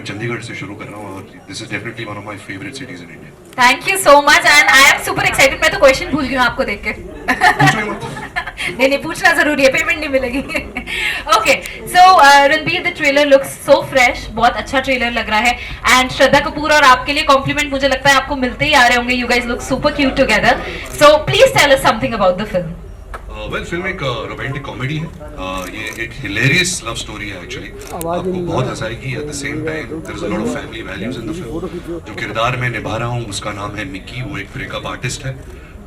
चंडीगढ़ से शुरू कर रहा हूँ और this is definitely one of my favourite cities in India. Thank you so much and I am super excited. मैं तो क्वेश्चन भूल गई हूँ आपको देख के। पूछो ही मत। नहीं पूछना जरूरी है, पेमेंट नहीं मिलेगी। Okay so Ranbir, the trailer looks so fresh, बहुत अच्छा ट्रेलर लग रहा है एंड श्रद्धा कपूर और आपके लिए कॉम्प्लीमेंट मुझे लगता है आपको मिलते ही आ रहे होंगे। You guys look super cute together, so please tell us something about the film. Well film एक रोमांटिक कॉमेडी है। ये एक हिलेरियस लव स्टोरी है एक्चुअली। आपको बहुत हंसाएगी, at the same time there is a lot of family values in the film. जो किरदार मैं निभा रहा हूँ उसका नाम है मिक्की। वो एक ब्रेकअप आर्टिस्ट है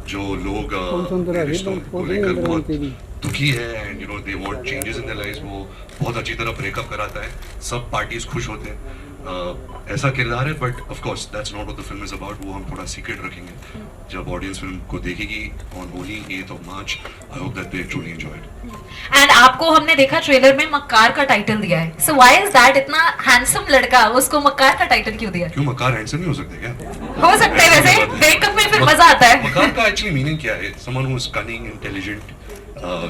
जो लोग रिश्तों को लेकर बहुत दुखी है and you know they want changes in their lives. वो बहुत अच्छी तरह ब्रेकअप कराता है, सब पार्टीज खुश होते हैं। ऐसा किरदार है, but of course that's not what the film is about. वो हम थोड़ा सीक्रेट रखेंगे। जब ऑडियंस फिल्म को देखेगी on Holi 8th of March, I hope that they truly enjoy it. And आपको हमने देखा ट्रेलर में मक्कार का टाइटल दिया है, सो व्हाई इज दैट? इतना हैंडसम लड़का, उसको मक्कार का टाइटल क्यों दिया? क्यों मक्कार हैंडसम नहीं हो सकते क्या? हो सकता है, वैसे ब्रेकअप में फिर मजा आता है। मक्कार का एक्चुअली मीनिंग क्या है? Someone who is cunning, intelligent.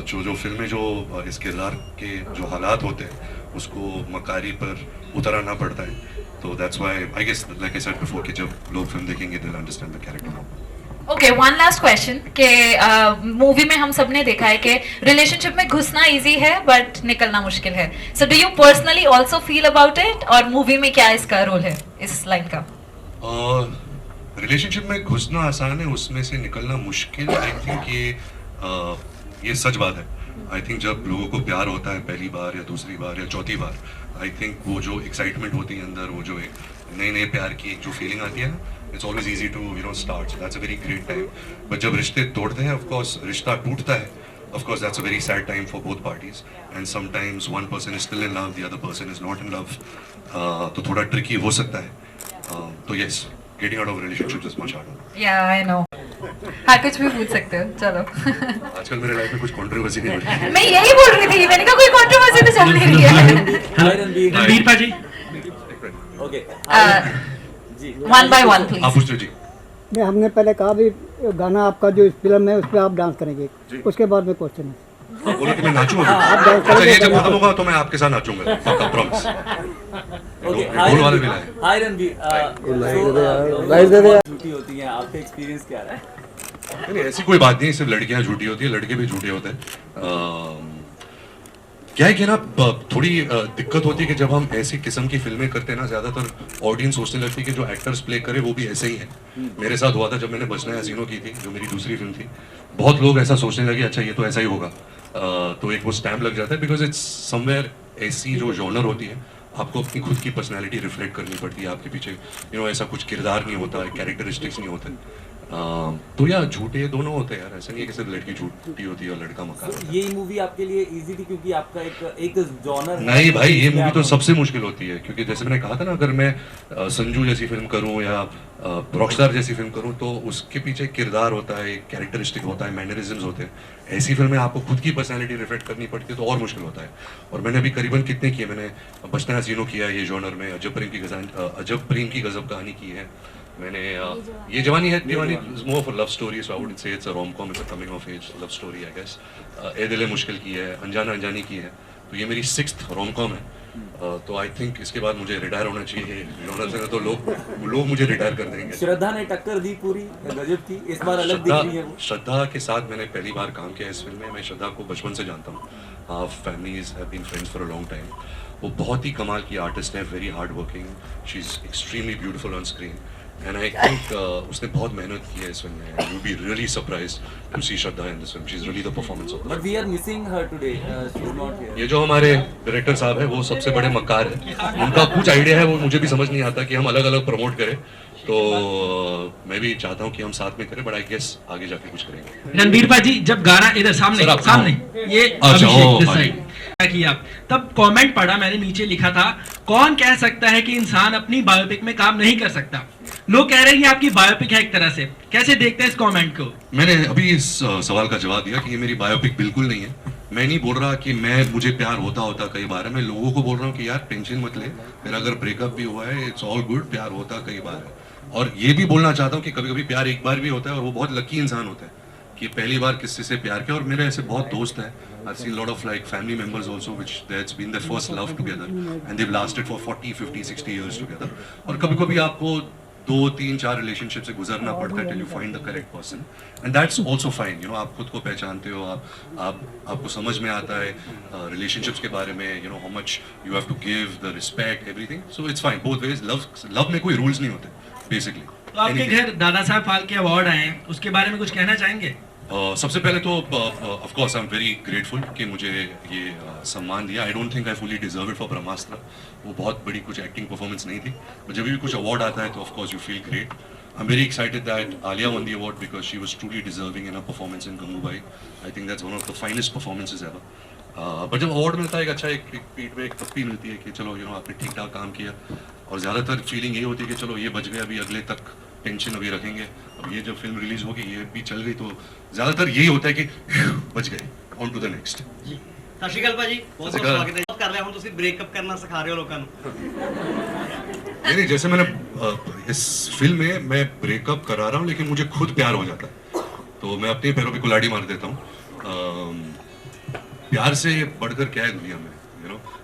जो फिल्म में जो इस किरदार के जो हालात होते हैं उसको मक्कारी पर उतरना पड़ता है। तो that's why I guess like I said before कि जब लोग फिल्म देखेंगे they will understand the character. Okay, one last question के मूवी में हम सबने देखा है कि रिलेशनशिप में घुसना इजी है बट निकलना मुश्किल है। So do you personally also feel about it, और मूवी में क्या इसका रोल है इस लाइन का? रिलेशनशिप में घुसना आसान है, उसमें से निकलना मुश्किल। आई थिंक ये सच बात है। आई थिंक जब लोगों को प्यार होता है पहली बार या दूसरी बार या चौथी बार, आई थिंक वो जो एक्साइटमेंट होती है अंदर, वो जो एक नए नए प्यार की एक जो फीलिंग आती है ना, it's always easy to you know start, so that's a very great time. But जब रिश्ते तोड़ते हैं, ऑफ कोर्स रिश्ता टूटता है, of course that's a very sad time for both parties and sometimes one person is still in love, the other person is not in love, तो थोड़ा tricky हो सकता है। तो yes, getting out of relationships is much harder. Yeah, I know. हाँ, कुछ भी पूछ सकते हो, चलो। आजकल मेरे लाइफ में कुछ कंट्रोवर्सी नहीं हो रही। मैं यही बोल रही थी, मैंने कहा कोई कंट्रोवर्सी तो चल नहीं रही है। हाय रणबीर पाजी। ओके जी, वन बाय वन प्लीज। आप पूछो जी। नहीं, हमने पहले कहा भी गाना आपका जो इस फिल्म है उस पर आप डांस करेंगे, उसके बाद में क्वेश्चन है। आप बोलो कि मैं नाचूं अभी? आप डांस अच्छा, ये जब करेंगे खत्म होगा तो मैं आपके साथ नाचूंगा, पक्का प्रॉमिस। ओके ढोल वाले भी लाए। हाय रणबीर, झूठी होती हैं, आपका एक्सपीरियंस क्या रहा है? नहीं, ऐसी कोई बात नहीं, सिर्फ लड़कियां झूठी होती है, लड़के भी झूठे होते हैं। क्या है कि ना थोड़ी दिक्कत होती है कि जब हम ऐसी किस्म की फिल्में करते हैं ना, ज्यादातर ऑडियंस सोचने लगती है कि जो एक्टर्स प्ले करे वो भी ऐसे ही है। मेरे साथ हुआ था जब मैंने बचना हसीनों की थी, जो मेरी दूसरी फिल्म थी। बहुत लोग ऐसा सोचने लगे, अच्छा ये तो ऐसा ही होगा। तो एक वो स्टैम्प लग जाता है, बिकॉज इट्स समवेयर ऐसी जो जॉनर होती है, आपको अपनी खुद की पर्सनैलिटी रिफ्लेक्ट करनी पड़ती है। आपके पीछे यू नो ऐसा कुछ किरदार नहीं होता है, कैरेक्टरिस्टिक्स नहीं होते। तो यार झूठे दोनों होते हैं यार, ऐसा नहीं है कि सिर्फ लड़की झूठी होती है और लड़का मक्कार। ये मूवी आपके लिए इजी थी क्योंकि आपका एक जॉनर है। नहीं भाई, ये मूवी तो सबसे मुश्किल होती है, क्योंकि जैसे मैंने कहा था ना, अगर मैं संजू जैसी फिल्म करूं या रॉकस्टार जैसी फिल्म करूं तो उसके पीछे किरदार होता है, एक कैरेक्टरिस्टिक होता है, मैनरिज्म्स होते हैं। ऐसी फिल्में आपको खुद की पर्सनैलिटी रिफ्लेक्ट करनी पड़ती है, तो और मुश्किल होता है। और मैंने अभी करीबन कितने किए, मैंने बचना हसीनों किया है ये जॉनर में, अजब प्रेम की गजब कहानी की है मैंने, Yeh Jawaani Hai Deewani more of love story, so I would say it's a rom com, it's a coming of age love story I guess. Ae Dil Mushkil की है, अनजाना अनजानी की है, तो ये मेरी 6th रोम कॉम है। तो आई थिंक इसके बाद मुझे रिटायर होना चाहिए जॉनर से, तो लोग मुझे रिटायर कर देंगे। श्रद्धा ने टक्कर दी पूरी, गजब की, इस बार अलग दिख रही है वो। श्रद्धा के साथ मैंने पहली बार काम किया इस फिल्म में। मैं श्रद्धा को बचपन से जानता हूँ, our families have been friends for a long time. वो बहुत ही कमाल की आर्टिस्ट है, very hard working, she is extremely beautiful on screen and I think उसने बहुत मेहनत की है इस फिल्म में। You be really surprised to see Shraddha in this film, she is really the performance of. But we are missing her today, she is not here. ये जो हमारे डायरेक्टर साहब है वो सबसे बड़े मक्कार है, उनका कुछ आइडिया है वो मुझे भी समझ नहीं आता कि हम अलग अलग प्रमोट करें। तो मैं भी चाहता हूँ कि हम साथ में करें, बट आई गेस आगे जाके कुछ करेंगे। रणबीर पाजी, जब गाना इधर सामने ये अच्छा, अभिषेक दिस साइड किया, तब कमेंट पढ़ा मैंने, नीचे लिखा था, कौन कह सकता है कि इंसान अपनी बायोपिक में काम नहीं कर सकता। लोग कह रहे हैं कि आपकी बायोपिक है एक तरह से, कैसे देखते हैं इस कमेंट को? मैंने अभी इस सवाल का जवाब दिया कि ये मेरी बायोपिक बिल्कुल नहीं है। मैं नहीं बोल रहा कि मुझे प्यार होता कई बार है। मैं लोगों को बोल रहा हूँ कि यार टेंशन मत ले, फिर अगर ब्रेकअप भी हुआ है इट्स ऑल गुड, प्यार होता कई बार है। और ये भी बोलना चाहता हूँ कि कभी कभी प्यार एक बार भी होता है और वो बहुत लकी इंसान होता है कि पहली बार किसी से प्यार किया, और मेरे ऐसे बहुत दोस्त हैं, I've seen a lot of like family members also which that's been their first love together and they've lasted for 40, 50, 60 years together. और कभी-कभी आपको 2, 3, 4 रिलेशनशिप से गुजरना पड़ता है till you find the correct person and that's also fine. आप खुद को पहचानते हो, आपको समझ में आता है रिलेशनशिप्स के बारे में, how much you have to give, the respect, everything. So it's fine both ways. Love में कोई rules नहीं होते basically. तो आपके घर दादा साहब फाल्के अवार्ड आए हैं, उसके बारे में कुछ कहना चाहेंगे? सबसे पहले तो of course I am very grateful कि मुझे ये सम्मान दिया. I don't think I fully deserve it for Brahmastra. वो बहुत बड़ी कुछ एक्टिंग परफॉर्मेंस नहीं थी, बट जब भी कुछ अवार्ड आता है तो of course you feel great. I am very excited that Alia one the award because she was truly deserving in her performance in Gangubai. I think that's one of the finest performances ever. But जब award मिलता है एक अच्छा एक पीठ में एक थप्पी मिलती है कि चलो आपने ठीक ठाक काम किया, और ज़्यादातर फीलिंग ये होती है कि चलो ये बच गए, अभी अगले तक टेंशन अभी रखेंगे. अब ये जब फिल्म रिलीज होगी, ये भी चल गई, तो ज़्यादातर यही होता है कि बच गए, ऑन टू द नेक्स्ट. ਜੀ ਸਤਿ ਸ਼੍ਰੀ ਅਕਾਲ ਭਾਜੀ, ਬਹੁਤ ਬਹੁਤ ਸਵਾਗਤ ਹੈ. ਕਰ ਲਿਆ ਹੁਣ ਤੁਸੀਂ ਬ੍ਰੇਕਅਪ ਕਰਨਾ ਸਿਖਾ ਰਹੇ ਹੋ ਲੋਕਾਂ ਨੂੰ. नहीं, जैसे मैंने इस फिल्म में मैं ब्रेकअप करा रहा हूँ लेकिन मुझे खुद प्यार हो जाता है, तो मैं अपने पैरों पे कुल्हाड़ी मार देता हूँ. प्यार से बढ़कर क्या है दुनिया में,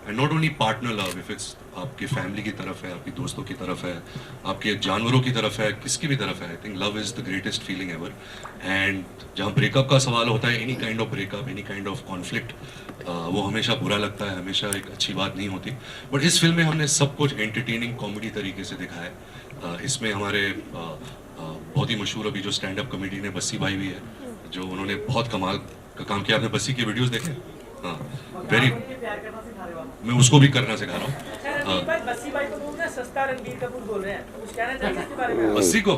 and not only partner love. If it's आपकी फैमिली की तरफ है, आपकी दोस्तों की तरफ है, आपके जानवरों की तरफ है, किसकी भी तरफ है, I think love is the greatest feeling ever. And जहाँ ब्रेकअप का सवाल होता है, any kind of breakup, any kind of conflict, वो हमेशा बुरा लगता है, हमेशा एक अच्छी बात नहीं होती. बट इस फिल्म में हमने सब कुछ एंटरटेनिंग कॉमेडी तरीके से दिखाया है. इसमें हमारे बहुत ही मशहूर अभी जो स्टैंड अप कॉमेडी ने बस्सी भाई भी है, जो उन्होंने बहुत कमाल का काम किया. आपने बस्सी की वीडियोस देखे? हाँ, वेरी, मैं उसको भी करना सिखा रहा हूँ. बस्सी भाई को बोल रहे हैं, सस्ता रणबीर कपूर बोल रहे हैं, कुछ कहना चाहिए इसके बारे में? बस्सी को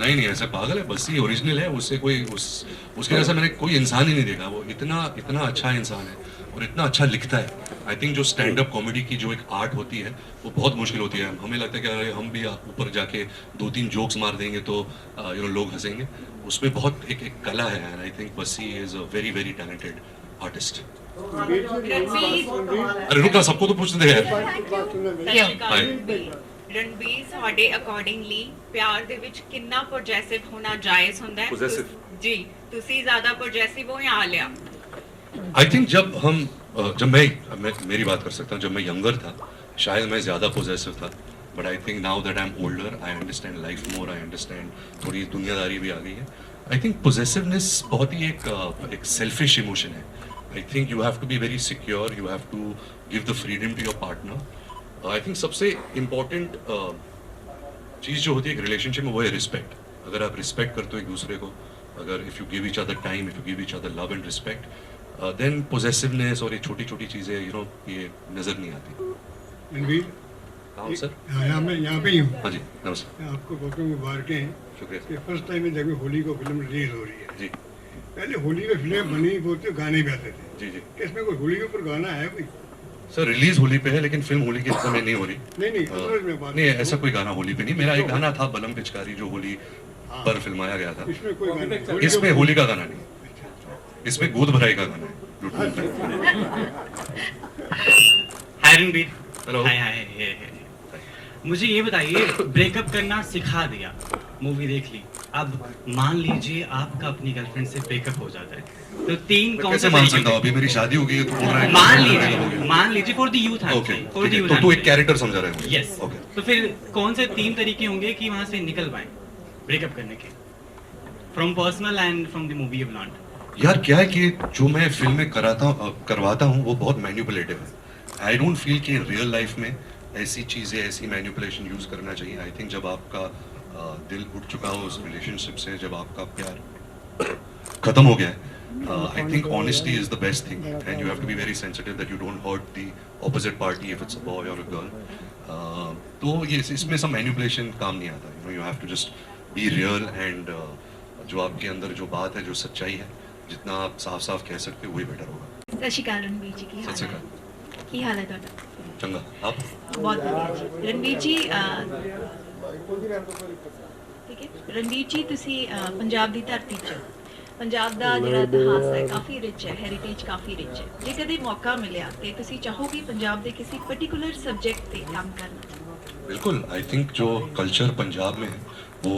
नहीं, ऐसा पागल है. बस्सी ओरिजिनल है, उससे कोई उसके जैसा मैंने कोई इंसान ही नहीं देखा. वो इतना अच्छा इंसान है और इतना अच्छा लिखता है. आई थिंक जो स्टैंड अप कॉमेडी की जो एक आर्ट होती है वो बहुत मुश्किल होती है. हमें लगता है कि अरे हम भी ऊपर जाके 2-3 जोक्स मार देंगे तो लोग हंसेंगे. उसमें बहुत एक कला है, and I think Bassi is a very very talented artist. अरे रुका, सबको तो पूछते हैं. ਰਣਬੀਰ ਤੁਹਾਡੇ ਅਕੋਰਡਿੰਗਲੀ ਪਿਆਰ ਦੇ ਵਿੱਚ ਕਿੰਨਾ ਪੋਜੈਸਿਵ ਹੋਣਾ ਜਾਇਜ਼ ਹੁੰਦਾ ਹੈ? Possessive? ਜੀ, ਤੁਸੀਂ ਜ਼ਿਆਦਾ ਪੋਜੈਸਿਵ ਹੋ ਜਾਂ ਆਲਿਆ? आई थिंक जब मैं मेरी बात कर सकता हूँ, जब मैं यंगर था शायद मैं ज़्यादा पोजेसिव था. But I think now that I am older, I understand life more, I understand थोड़ी दुनियादारी भी आ गई है. आई थिंक पोजेसिवनेस बहुत ही एक सेल्फिश इमोशन है. I think you have to be very secure, you have to give the freedom to your partner. I think सबसे important चीज़ जो होती है एक रिलेशनशिप में वो है रिस्पेक्ट. अगर आप रिस्पेक्ट करते हो एक दूसरे को, अगर if you give each other time, if you give each other love and respect, then possessiveness और ये छोटी छोटी चीज़ें ये नज़र नहीं आती. रणबीर, हाँ सर. हाँ, मैं यहाँ पे ही हूँ. हाँ जी, नमस्कार. आपको बहुत मुबारकें हैं शुक्रिया. कि फर्स्ट टाइम में देखो होली को फिल्म रिलीज हो रही है. जी पहले होली में फिल्में बनी बोलते गाने भी आते थे. जी जी कि इसमें कोई होली के ऊपर गाना है कोई? सर, रिलीज होली पे है लेकिन फिल्म होली के समय नहीं हो रही. नहीं असल में बात नहीं, ऐसा कोई गाना होली पे नहीं. मेरा एक गाना था बलम पिचकारी जो होली पर फिल्माया गया था. इसमें कोई गाना नहीं. इसमें होली का गाना नहीं, इसमें गोद भराई का गाना है. हाय रणबीर. हेलो. हाय हाय. मुझे ये बताइए, ब्रेकअप करना सिखा दिया, मूवी देख ली, अब मान लीजिए आपका अपनी गर्लफ्रेंड से ब्रेकअप हो जाता है, तो 3 कौन कैसे से मान तरीके सकता हूँ? अभी मेरी शादी हो गई है तो बोल रहा है मान लीजिए for the youth, okay, for the youth. तो तू एक कैरेक्टर समझा रहा है मुझे. यस. ओके. तो फिर कौन से 3 तरीके होंगे कि वहां से निकल पाए ब्रेकअप करने के, from personal and from the movie you plan? यार क्या है कि जो मैं फिल्म में करवाता हूँ वो बहुत मैन्युपुलेटिव है. आई डोंट फील कि रियल लाइफ में ऐसी चीज़ें, ऐसी मैन्युपुलेशन यूज़ करना चाहिए. आई थिंक जब आपका दिल उठ चुका हो उस रिलेशनशिप से, जब आपका प्यार खत्म हो गया है, I think honesty is the best thing and you have to be very sensitive that you don't hurt the opposite party if it's a boy और अ गर्ल. तो ये इसमें सब मैन्युपुलेशन काम नहीं आता. You have to just be real and जो आपके अंदर जो बात है, जो सच्चाई है, जितना आप साफ साफ कह सकते हो वही बेटर होगा. ਸਤਿ ਸ਼੍ਰੀ ਅਕਾਲ ਰਣਬੀਰ ਜੀ, सत श्री अकाल. ਕੀ ਹਾਲ ਹੈ ਤੁਹਾਡਾ? चंगा. आप? ਬਹੁਤ ਵਧੀਆ ਜੀ. ਰਣਬੀਰ ਜੀ, ਠੀਕ ਹੈ. ਰਣਬੀਰ ਜੀ, ਤੁਸੀਂ ਪੰਜਾਬ ਦੀ ਧਰਤੀ 'ਚ, ਪੰਜਾਬ ਦਾ ਜਿਹੜਾ ਇਤਿਹਾਸ ਹੈ ਕਾਫੀ ਰਿਚ ਹੈ, ਹੈਰੀਟੇਜ ਕਾਫੀ ਰਿਚ ਹੈ. ਜੇ ਕਦੇ ਮੌਕਾ ਮਿਲਿਆ ਤੇ ਤੁਸੀਂ ਚਾਹੋਗੇ ਪੰਜਾਬ ਦੇ ਕਿਸੇ ਪਾਰਟਿਕੂਲਰ ਸਬਜੈਕਟ ਤੇ ਕੰਮ ਕਰਨਾ? बिल्कुल. आई थिंक जो कल्चर पंजाब में है वो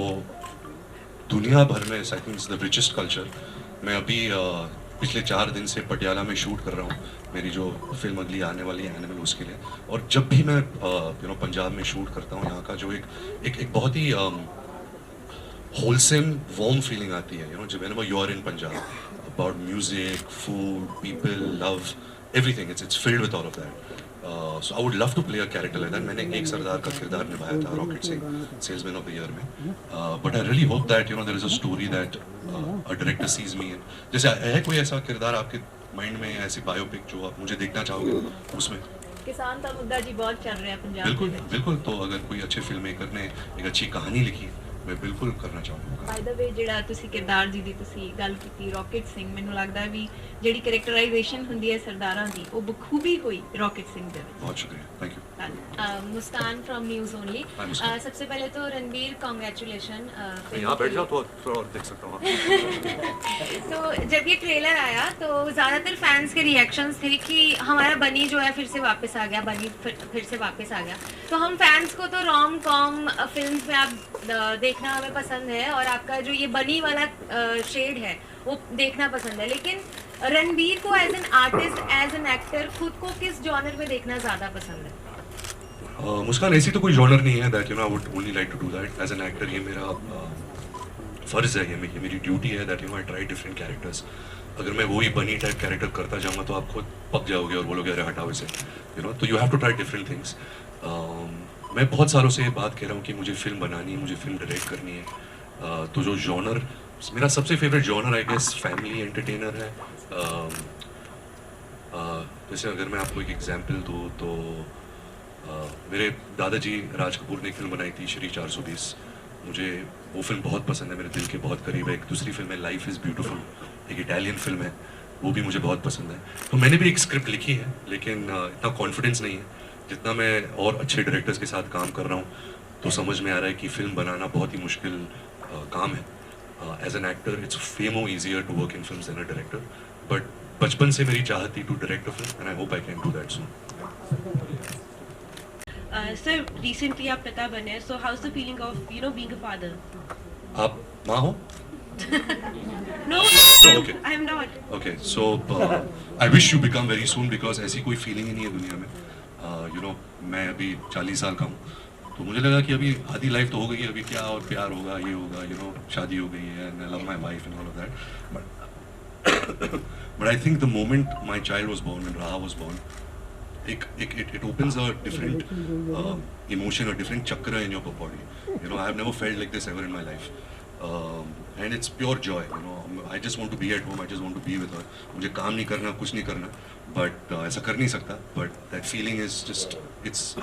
दुनिया भर में I think is the richest culture. मैं अभी पिछले 4 दिन से पटियाला में शूट कर रहा हूँ मेरी जो फिल्म अगली आने वाली है एनिमल, उसके लिए। और जब भी मैं पंजाब में शूट करता हूँ, यहाँ का जो एक बहुत ही होलसेम वार्म फीलिंग आती है, जब whenever you are in Punjab, about music, food, people, love, everything, it's filled with all of that. So I would love to play a character like that. मैंने एक सरदार का किरदार निभाया था rocket Singh salesman of the year में, but I really hope that there is a story that a director sees me in. जैसे है कोई ऐसा किरदार आपके माइंड में, ऐसी बायोपिक जो आप मुझे देखना चाहोगे उसमें? किसान का मुद्दा जी बहुत चल रहा है पंजाब बिल्कुल ਦੇ ਵਿੱਚ। बिल्कुल। तो अगर कोई अच्छे फिल्म मेकर ने एक अच्छी कहानी लिखी, मैं बिल्कुल करना चाहूँगा। ਬਾਈ ਦਾ ਵੇ ਜਿਹੜਾ ਤੁਸੀਂ ਕਿਰਦਾਰ ਜੀ ਦੀ ਤੁਸੀਂ ਗੱਲ ਕੀਤੀ ਰੌਕਟ ਸਿੰਘ, ਮੈਨੂੰ ਲੱਗਦਾ ਹੈ ਵੀ ਜਿਹੜੀ ਕਰੈਕਟਰਾਈਜੇਸ਼ਨ ਹੁੰਦੀ ਹੈ ਸਰਦਾਰਾਂ ਦੀ ਉਹ ਬਖੂਬੀ ਹੋਈ ਰੌਕਟ ਸਿੰਘ ਦੇ ਵਿੱਚ। बहुत शुक्रिया, thank you. Muskan from news only. Hi, मुस्कान। सबसे पहले तो रणबीर कॉन्ग्रेचुलेशन। यहाँ बैठ जाओ तो थोड़ा और देख सकता हूँ। तो जब ये ट्रेलर आया तो ज़्यादातर फैंस के रिएक्शंस थे कि हमारा बनी जो है फिर से वापस आ गया, बनी फिर से वापस आ गया। तो हम फैंस को तो रोम कॉम फिल्म में आप देखना हमें पसंद है और आपका जो ये बनी वाला शेड है वो देखना पसंद है, लेकिन रणबीर को as an artist, as an actor, खुद को किस जॉनर में देखना ज़्यादा पसंद है? मुस्कान, ऐसी तो कोई जॉनर नहीं है that I would only like to do that as an actor. ये मेरा फर्ज है, ये मेरी ड्यूटी है that I try different characters. अगर मैं वही बनी टाइप कैरेक्टर करता जाऊँगा तो आप खुद पक जाओगे और बोलोगे अरे हटाओ इसे, तो you have to try different things. मैं बहुत सालों से ये बात कह रहा हूँ कि मुझे फिल्म बनानी है, मुझे फिल्म डायरेक्ट करनी है। तो जो जॉनर, मेरा सबसे favourite genre I guess family entertainer है। जैसे अगर मैं आपको एक एग्जांपल दूँ तो मेरे दादाजी राज कपूर ने एक फिल्म बनाई थी श्री 420। मुझे वो फिल्म बहुत पसंद है, मेरे दिल के बहुत करीब है। एक दूसरी फिल्म है लाइफ इज़ ब्यूटीफुल, एक इटालियन फिल्म है, वो भी मुझे बहुत पसंद है। तो मैंने भी एक स्क्रिप्ट लिखी है, लेकिन इतना कॉन्फिडेंस नहीं है। जितना मैं और अच्छे डायरेक्टर्स के साथ काम कर रहा हूँ तो समझ में आ रहा है कि फिल्म बनाना बहुत ही मुश्किल काम है। As an actor it's far more easier to work in films than a director, but बचपन से मेरी चाहत थी to direct a film and I hope I can do that soon. Sir, recently आप पिता बने, so how is the feeling of being a father? आप माँ हो? No, okay. I am not. Okay, so I wish you become very soon because ऐसी कोई feeling ही नहीं है दुनिया में। मैं अभी 40 साल का हूँ, तो मुझे लगा कि अभी आधी लाइफ तो हो गई है, अभी क्या और प्यार होगा, ये होगा, शादी हो गई है, I love my wife and all of that, but I think the moment my child was born and Raha was born, it opens a different emotion, a different chakra in your body. I have never felt like this ever in my life. And it's pure joy, I just want to be at home, I just want to be with her. मुझे काम नहीं करना, कुछ नहीं करना, but ऐसा कर नहीं सकता, but that feeling is just,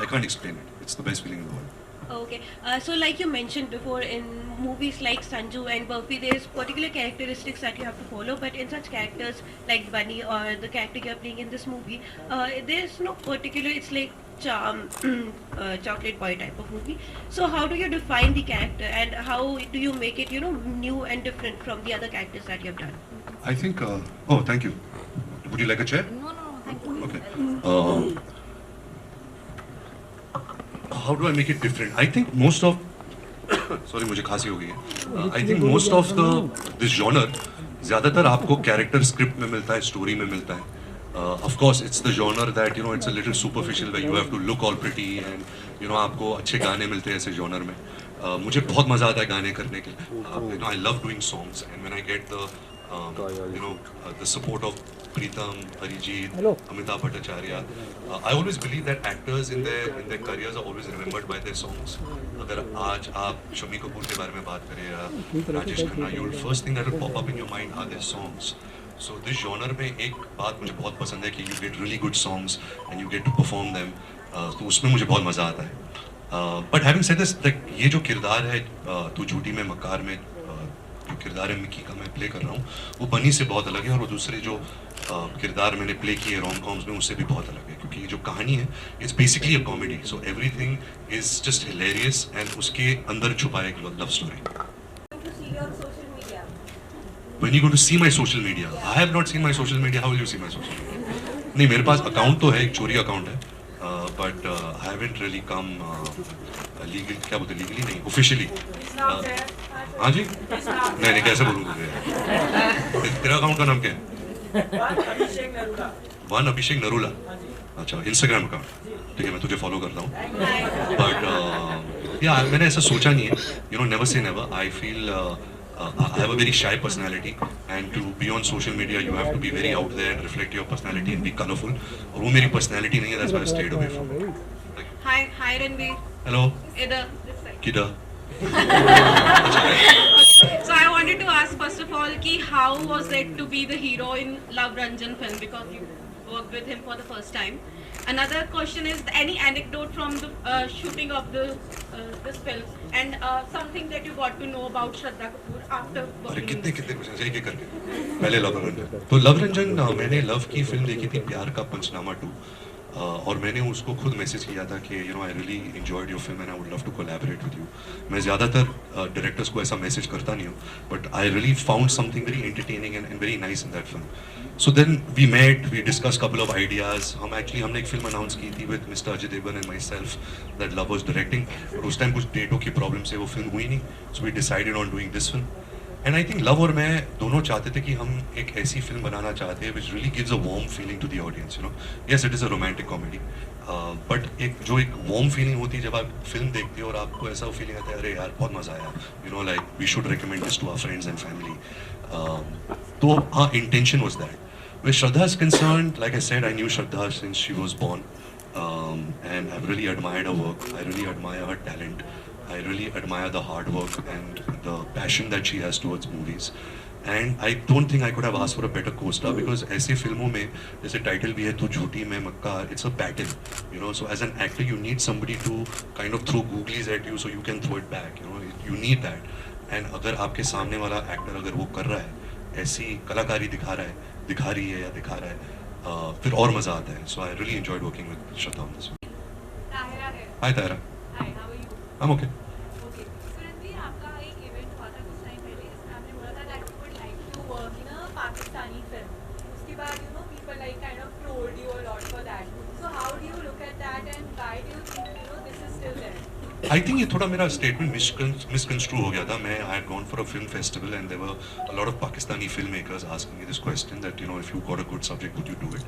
I can't explain it. It's the best feeling in the world. Okay, so like you mentioned before, in movies like Sanju and Burfi, there's particular characteristics that you have to follow, but in such characters like Bunny or the character you're playing in this movie, there's no particular, it's like chocolate boy type of movie. So how do you define the character and how do you make it, new and different from the other characters that you have done? I think, oh, thank you. Would you like a chair? No, thank you. Okay. How do I make it different? I think most of sorry, मुझे खांसी हो गई है। I think most of this genre ज़्यादातर आपको character script में मिलता है, स्टोरी में मिलता है। Of course, it's the genre that it's a little superficial where you have to look all pretty and आपको अच्छे गाने मिलते हैं ऐसे genre में। मुझे बहुत मज़ा आता है गाने करने के लिए। I love doing songs and when I get the the support of Pritam, Arijit, Amitabh Bhattacharya, I always believe that actors in their careers are always remembered by their songs. अगर आज आप शम्मी कपूर के बारे में बात करें या Rajesh Khanna, first thing that will pop up in your mind are their songs. So this genre में एक बात मुझे बहुत पसंद है कि you get really good songs and you get to perform them. तो उसमें मुझे बहुत मज़ा आता है। But having said this, ये जो किरदार है तू झूठी में मकार में, जो किरदार है मिकी का मैं प्ले कर रहा हूँ, वो बनी से बहुत अलग है, और वो दूसरे जो किरदार मैंने प्ले किए रोम कॉम्स में उससे भी बहुत अलग है, क्योंकि ये जो कहानी है it's basically a comedy, so everything is just hilarious and उसके अंदर छुपा है एक love story. When you go to see my social media, I have not seen my social media. How will you see my social media? नहीं, मेरे पास account तो है, एक चोरी अकाउंट है, but I haven't really come legal, क्या बोलते legally नहीं, officially. हाँ जी? नहीं कैसे बोलूँ तुझे? तेरा अकाउंट का नाम क्या है? वन अभिषेक नरूला. अच्छा, Instagram अकाउंट. ठीक है, मैं तुझे फॉलो करता हूँ. But yeah, मैंने ऐसा सोचा नहीं है. You know, never say never. I feel I have a very shy personality, and to be on social media, you have to be very out there and reflect your personality and be colorful. और वो मेरी personality नहीं है, that's why I stayed away from it. Hi Ranveer. Hello. Idhar. This side. किधर? So I wanted to ask first of all कि how was it to be the hero in Love Ranjan film because you worked with him for the first time. Another question is any anecdote from the shooting of this film and something that you got to know about Shraddha Kapoor after अरे working. कितने question एक एक करके. पहले love Ranjan. तो love Ranjan मैंने love की film देखी थी प्यार का पंचनामा 2. और मैंने उसको खुद मैसेज किया था कि you know I really enjoyed your film and I would love to collaborate with you. मैं ज़्यादातर डायरेक्टर्स को ऐसा मैसेज करता नहीं हूँ, but I really found something very entertaining and very nice in that film. So then we met, we discuss couple of ideas. हमने एक film announce की थी with mister Ajay Devgn and myself that Luv was directing. और उस time कुछ डेटों की problem से वो फिल्म हुई नहीं. So we decided on doing this film. And I think Luv और मैं दोनों चाहते थे कि हम एक ऐसी फिल्म बनाना चाहते हैं which really gives a warm feeling to the audience. You know, yes it is a romantic comedy, but एक वार्म फीलिंग होती है जब आप फिल्म देखते हो और आपको ऐसा फीलिंग आता है अरे यार बहुत मज़ा आया, you know, like we should recommend this to our friends and family. तो our intention was that. Where Shraddha is concerned, like I said, I knew Shraddha since she was born, and I've really admired her work. I really admire her talent. I really admire the hard work and the passion that she has towards movies. And I don't think I could have asked for a better co-star because ऐसे फिल्मों में जैसे title भी है तू झूठी मैं मक्का, it's a battle, you know. So as an actor you need somebody to kind of throw googlies at you so you can throw it back, you know. You need that. And अगर आपके सामने वाला actor अगर वो कर रहा है, ऐसी कलाकारी दिखा रही है या दिखा रहा है, फिर और मज़ा आता है. So I really enjoyed working with Shraddha on this. Tahira hai. Hi Tahira. Hi, how are you? I'm okay. Okay. So Ranveer, आपका एक इवेंट हुआ था कुछ टाइम पहले इसमें आपने बोला था that you would like to work in a Pakistani film. उसके बाद you know people like kind of trolled you a lot for that. So how do you look at that and why do you think you know this is still there? I think ये थोड़ा मेरा statement misconstrue हो गया था. I had gone for a film festival and there were a lot of Pakistani filmmakers asking me this question that you know if you got a good subject would you do it?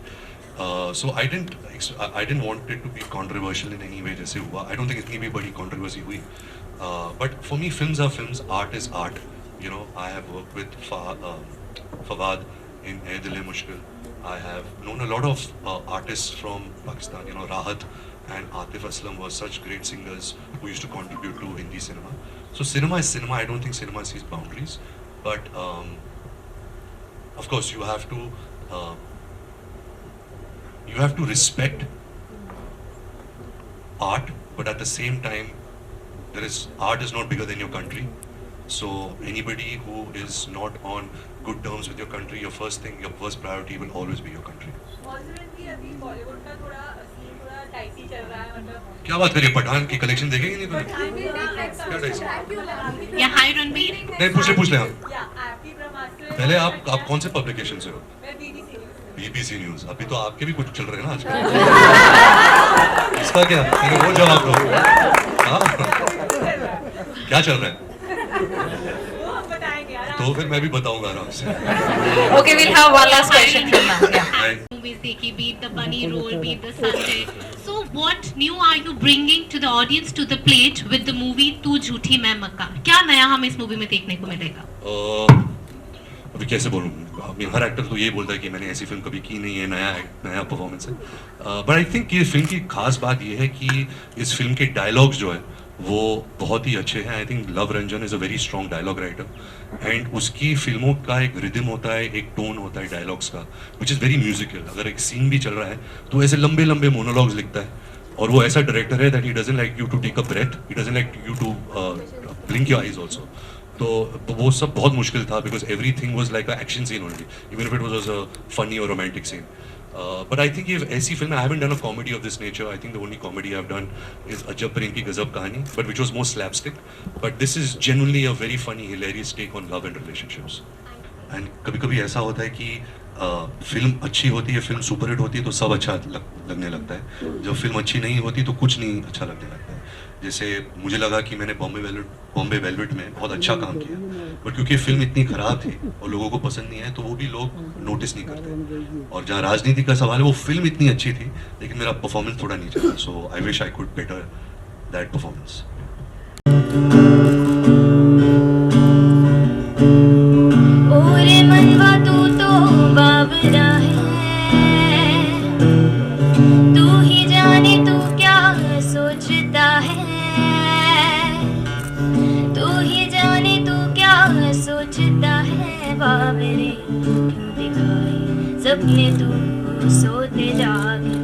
So I didn't want it to be controversial in any way जैसे हुआ. I don't think इतनी भी बड़ी controversy हुई. But for me films are films, art is art. You know, I have worked with Fawad in Ae Dil Hai Mushkil. I have known a lot of artists from Pakistan. You know, Rahat and Atif Aslam were such great singers who used to contribute to Hindi cinema. So cinema is cinema. I don't think cinema sees boundaries. But of course you have to respect art, but at the same time art is not bigger than your country. So anybody who is not on good terms with your country, your first priority will always be your country. अभी बॉलीवुड का थोड़ा scene थोड़ा टाइटी चल रहा है मतलब. क्या बात करिए, पठान की कलेक्शन देखेंगे नहीं तुमने? क्या टाइप? Yeah, hi Ranveer. नहीं पूछ ले हम. Yeah, आपकी ब्रह्मास्त्र. पहले आप कौन से पब्लिकेशन से हो? मैं BBC News. BBC news. अभी तो आपके भी कुछ चल रहे हैं ना आजकल. इसका क्या? मेरे वो जवाब दो. हाँ? क्या चल रहा है? वो हम बताएंगे यार. तो फिर मैं भी बताऊंगा आराम से. Okay, we'll have one last question from now. Yeah. Right. Movies देखी, be it the bunny role, be it the Sanjay. So what new are you bringing to the audience to the plate with the movie तू झूठी मैं मक्का? क्या नया हमें इस movie में देखने को मिलेगा? अभी कैसे बोलूँ? हर एक्टर तो ये बोलता है कि मैंने ऐसी फिल्म कभी की नहीं है, नया परफॉर्मेंस है. बट आई थिंक ये फिल्म की खास बात ये है कि इस फिल्म के डायलॉग्स जो है वो बहुत ही अच्छे हैं. I think Luv Ranjan is a very strong dialogue writer and उसकी फिल्मों का एक रिदम होता है, एक टोन होता है डायलॉग्स का विच इज़ वेरी म्यूजिकल. अगर एक सीन भी चल रहा है तो ऐसे लंबे लंबे मोनोलॉग्स लिखता है और वो ऐसा डायरेक्टर है that he doesn't like you to take a breath, he doesn't like you to blink your eyes also. तो वो सब बहुत मुश्किल था because everything was like a action scene only, even if it was a funny or romantic scene. But I think ये ऐसी फिल्म, I haven't done a comedy of this nature. I think the only comedy I've done is अजब प्रेम की गजब कहानी, but which was more slapstick. But this is genuinely a very funny, hilarious take on love and relationships. And कभी-कभी ऐसा होता है कि film अच्छी होती है, फिल्म सुपरहिट होती है तो सब अच्छा लगने लगता है। जब फिल्म अच्छी नहीं होती तो कुछ नहीं अच्छा लगने लगता है। जैसे मुझे लगा कि मैंने बॉम्बे वेलवेट में बहुत अच्छा काम किया, बट क्योंकि फिल्म इतनी खराब थी और लोगों को पसंद नहीं है तो वो भी लोग नोटिस नहीं करते। और जहाँ राजनीति का सवाल है, वो फिल्म इतनी अच्छी थी लेकिन मेरा परफॉर्मेंस थोड़ा नीचे था। So I wish I could better that performance. ओरे मनवा तू तो बावरा है, तू ही जाने तू क्या सोचता है, तू ही जाने तू क्या सोचता है। बाबरे क्यों दिखाए सपने तू सोते जागे,